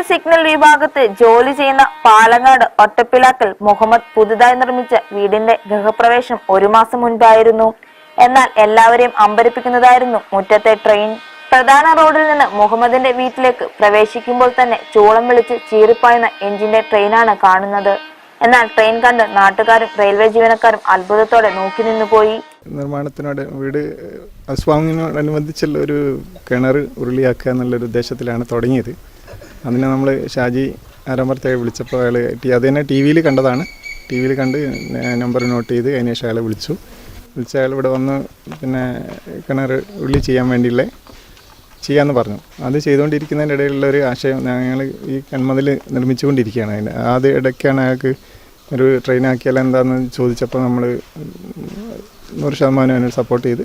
Signal വിഭാഗത്ത് ജോലി ചെയ്യുന്ന പാലങ്ങാട് ഒറ്റപ്പിലാക്കൽ മുഹമ്മദ് പുതുതായി നിർമ്മിച്ച വീടിന്റെ ഗൃഹപ്രവേശം 1 മാസം മുൻപായിരുന്നു. എന്നാൽ എല്ലാവരെയും അമ്പരിപ്പിക്കുന്നതായിരുന്നു മുറ്റത്തെ ട്രെയിൻ. പ്രധാന റോഡിൽ നിന്ന് മുഹമ്മദിന്റെ വീട്ടിലേക്ക് പ്രവേശിക്കുമ്പോൾ തന്നെ ചൂളം വിളിച്ച് ചീറിപ്പായുന്ന എഞ്ചിന്റെ ട്രെയിനാണ് കാണുന്നത്. എന്നാൽ ട്രെയിൻ കണ്ട് നാട്ടുകാരും റെയിൽവേ ജീവനക്കാരും അത്ഭുതത്തോടെ നോക്കി നിന്നുപോയി. നിർമ്മാണത്തിനോട് വീട് സ്വാമിനോടനുബന്ധിച്ചുള്ള ഒരു കിണർ ഉരുളിയാക്കുക എന്നുള്ളൊരു ഉദ്ദേശത്തിലാണ് തുടങ്ങിയത്. അതിന് നമ്മൾ ഷാജി ആരാമ്പറത്തേക്ക് വിളിച്ചപ്പോൾ അയാൾ അത് തന്നെ ടി വിയിൽ കണ്ടതാണ്. ടി വിയിൽ കണ്ട് നമ്പർ നോട്ട് ചെയ്ത് അതിന് ശേഷം അയാളെ വിളിച്ച അയാൾ ഇവിടെ വന്ന് പിന്നെ കിണർ ഉരുളി ചെയ്യാമെന്ന് പറഞ്ഞു. അത് ചെയ്തുകൊണ്ടിരിക്കുന്നതിൻ്റെ ഇടയിലുള്ള ഒരു ആശയം, ഞങ്ങൾ ഈ കന്മതിൽ നിർമ്മിച്ചുകൊണ്ടിരിക്കുകയാണ്. അത് ഇടയ്ക്കാണ് അയാൾക്ക് ഒരു ട്രെയിനാക്കിയാൽ എന്താണെന്ന് ചോദിച്ചപ്പോൾ നമ്മൾ 100% അതിന് സപ്പോർട്ട് ചെയ്ത്.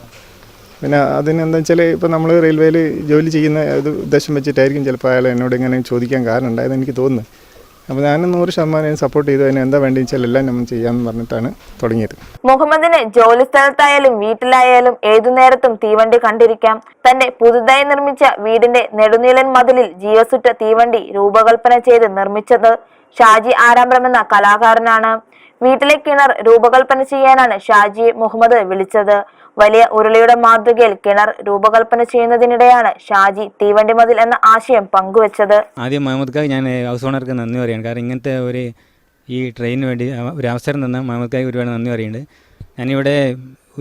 പിന്നെ അതിനെന്താ വെച്ചാൽ ഇപ്പോൾ നമ്മൾ റെയിൽവേയിൽ ജോലി ചെയ്യുന്ന ഇത് ഉദ്ദേശം വെച്ചിട്ടായിരിക്കും ചിലപ്പോൾ അയാൾ എന്നോട് ഇങ്ങനെ ചോദിക്കാൻ കാരണം ഉണ്ടായതെന്ന് എനിക്ക് തോന്നുന്നു. അപ്പോൾ ഞാൻ 100% സപ്പോർട്ട് ചെയ്തു. അതിന് എന്താ വേണ്ടി വെച്ചാൽ എല്ലാം നമ്മൾ ചെയ്യാമെന്ന് പറഞ്ഞിട്ടാണ് തുടങ്ങിയത്. മുഹമ്മദിന് ജോലി സ്ഥലത്തായാലും വീട്ടിലായാലും ഏതു നേരത്തും തീവണ്ടി കണ്ടിരിക്കാം. തന്റെ പുതുതായി നിർമ്മിച്ച വീടിന്റെ നെടുനീളൻ മതിലിൽ ജീവസുറ്റ തീവണ്ടി രൂപകൽപ്പന ചെയ്ത് നിർമ്മിച്ചത് ഷാജി ആരാമ്പറം എന്ന കലാകാരനാണ്. വീട്ടിലെ കിണർ രൂപകൽപ്പന ചെയ്യാനാണ് ഷാജിയെ മുഹമ്മദ് വിളിച്ചത്. വലിയ ഉരുളിയുടെ മാതൃകയിൽ കിണർ രൂപകൽപ്പന ചെയ്യുന്നതിനിടെയാണ് ഷാജി തീവണ്ടി മതിൽ എന്ന ആശയം പങ്കുവച്ചത്. ആദ്യം മുഹമ്മദ് ഞാൻ ഹൗസ് ഓണർക്ക് നന്ദി പറയാണ്. കാരണം ഇങ്ങനത്തെ ഈ ട്രെയിനിന് വേണ്ടി ഒരു അവസരം തന്ന മുഹമ്മദ് ഒരുപാട് നന്ദി പറയുന്നുണ്ട്. ഞാനിവിടെ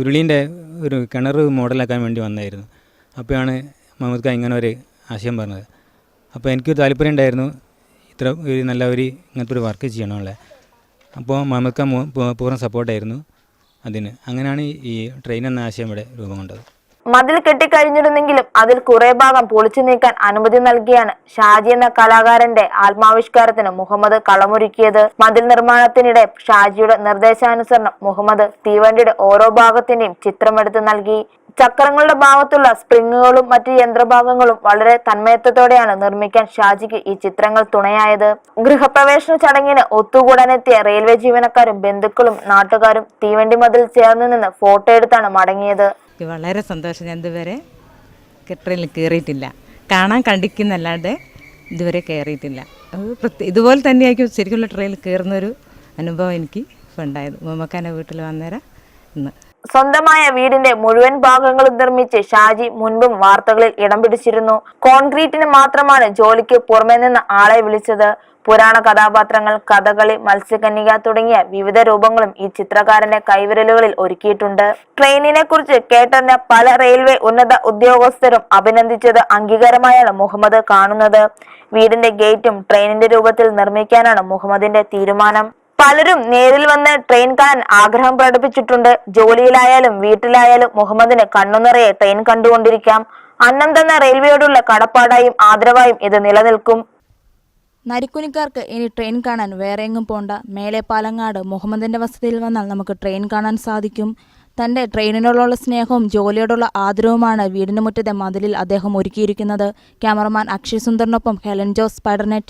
ഉരുളീൻ്റെ ഒരു കിണർ മോഡലാക്കാൻ വേണ്ടി വന്നായിരുന്നു. അപ്പോഴാണ് മുഹമ്മദ് ഇങ്ങനെ ഒരു ആശയം പറഞ്ഞത്. അപ്പോൾ എനിക്കൊരു താല്പര്യം ഉണ്ടായിരുന്നു ഇത്ര ഇങ്ങനത്തെ ഒരു വർക്ക് ചെയ്യണമല്ലേ. അപ്പോൾ മുഹമ്മദ് പൂർണ്ണ സപ്പോർട്ടായിരുന്നു അതിന്. അങ്ങനെയാണ് ഈ ട്രെയിൻ എന്ന ആശയം ഇവിടെ രൂപം കൊണ്ടത്. മതിൽ കെട്ടിക്കഴിഞ്ഞിരുന്നെങ്കിലും അതിൽ കുറെ ഭാഗം പൊളിച്ചു നീക്കാൻ അനുമതി നൽകിയാണ് ഷാജി എന്ന കലാകാരന്റെ ആത്മാവിഷ്കാരത്തിന് മുഹമ്മദ് കളമൊരുക്കിയത്. മതിൽ നിർമ്മാണത്തിനിടെ ഷാജിയുടെ നിർദ്ദേശാനുസരണം മുഹമ്മദ് തീവണ്ടിയുടെ ഓരോ ഭാഗത്തിന്റെയും ചിത്രമെടുത്ത് നൽകി. ചക്രങ്ങളുടെ ഭാഗത്തുള്ള സ്പ്രിങ്ങുകളും മറ്റ് യന്ത്രഭാഗങ്ങളും വളരെ തന്മയത്വത്തോടെയാണ് നിർമ്മിക്കാൻ ഷാജിക്ക് ഈ ചിത്രങ്ങൾ തുണയായത്. ഗൃഹപ്രവേശന ചടങ്ങിന് ഒത്തുകൂടാനെത്തിയ റെയിൽവേ ജീവനക്കാരും ബന്ധുക്കളും നാട്ടുകാരും തീവണ്ടി മതിൽ ചേർന്ന് നിന്ന് ഫോട്ടോ എടുത്താണ് മടങ്ങിയത്. വളരെ സന്തോഷം. ഞാൻ ഇതുവരെ ട്രെയിനിൽ കയറിയിട്ടില്ല. കാണാൻ കണ്ടിക്കുന്നല്ലാതെ ഇതുവരെ കയറിയിട്ടില്ല. ഇതുപോലെ തന്നെയായിരിക്കും ശരിക്കുള്ള ട്രെയിനിൽ കയറുന്നൊരു അനുഭവം എനിക്ക് ഉണ്ടായത്. മുഹമ്മദ് വീട്ടിൽ വന്നേരം ഇന്ന് സ്വന്തമായ വീടിന്റെ മുഴുവൻ ഭാഗങ്ങളും നിർമ്മിച്ച് ഷാജി മുൻപും വാർത്തകളിൽ ഇടം പിടിച്ചിരുന്നു. കോൺക്രീറ്റിന് മാത്രമാണ് ജോലിക്ക് പുറമെ നിന്ന് ആളെ വിളിച്ചത്. പുരാണ കഥാപാത്രങ്ങൾ, കഥകളി, മത്സ്യകന്യക തുടങ്ങിയ വിവിധ രൂപങ്ങളും ഈ ചിത്രകാരന്റെ കൈവിരലുകളിൽ ഒരുക്കിയിട്ടുണ്ട്. ട്രെയിനിനെ കുറിച്ച് കേട്ടറിഞ്ഞ പല റെയിൽവേ ഉന്നത ഉദ്യോഗസ്ഥരും അഭിനന്ദിച്ചത് അംഗീകാരമായാണ് മുഹമ്മദ് കാണുന്നത്. വീടിന്റെ ഗേറ്റും ട്രെയിനിന്റെ രൂപത്തിൽ നിർമ്മിക്കാനാണ് മുഹമ്മദിന്റെ തീരുമാനം. പലരും നേരിൽ വന്ന് ട്രെയിൻ കാണാൻ ആഗ്രഹം പ്രകടിപ്പിച്ചിട്ടുണ്ട്. ജോലിയിലായാലും വീട്ടിലായാലും മുഹമ്മദിന് കണ്ണുനിറയെ ട്രെയിൻ കണ്ടുകൊണ്ടിരിക്കാം. അന്നം തന്ന റെയിൽവേയോടുള്ള കടപ്പാടായും ആദരവായും ഇത് നിലനിൽക്കും. നരിക്കുനിക്കാർക്ക് ഇനി ട്രെയിൻ കാണാൻ വേറെ എങ്ങും പോണ്ട. മേലെ പാലങ്ങാട് മുഹമ്മദിന്റെ വസതിയിൽ വന്നാൽ നമുക്ക് ട്രെയിൻ കാണാൻ സാധിക്കും. തന്റെ ട്രെയിനിനോടുള്ള സ്നേഹവും ജോലിയോടുള്ള ആദരവുമാണ് വീടിന് മുറ്റത്തെ മതിലിൽ അദ്ദേഹം ഒരുക്കിയിരിക്കുന്നത്. ക്യാമറമാൻ അക്ഷയ് സുന്ദറിനൊപ്പം ഹെലൻ ജോസ്, സ്പൈഡർനെറ്റ്.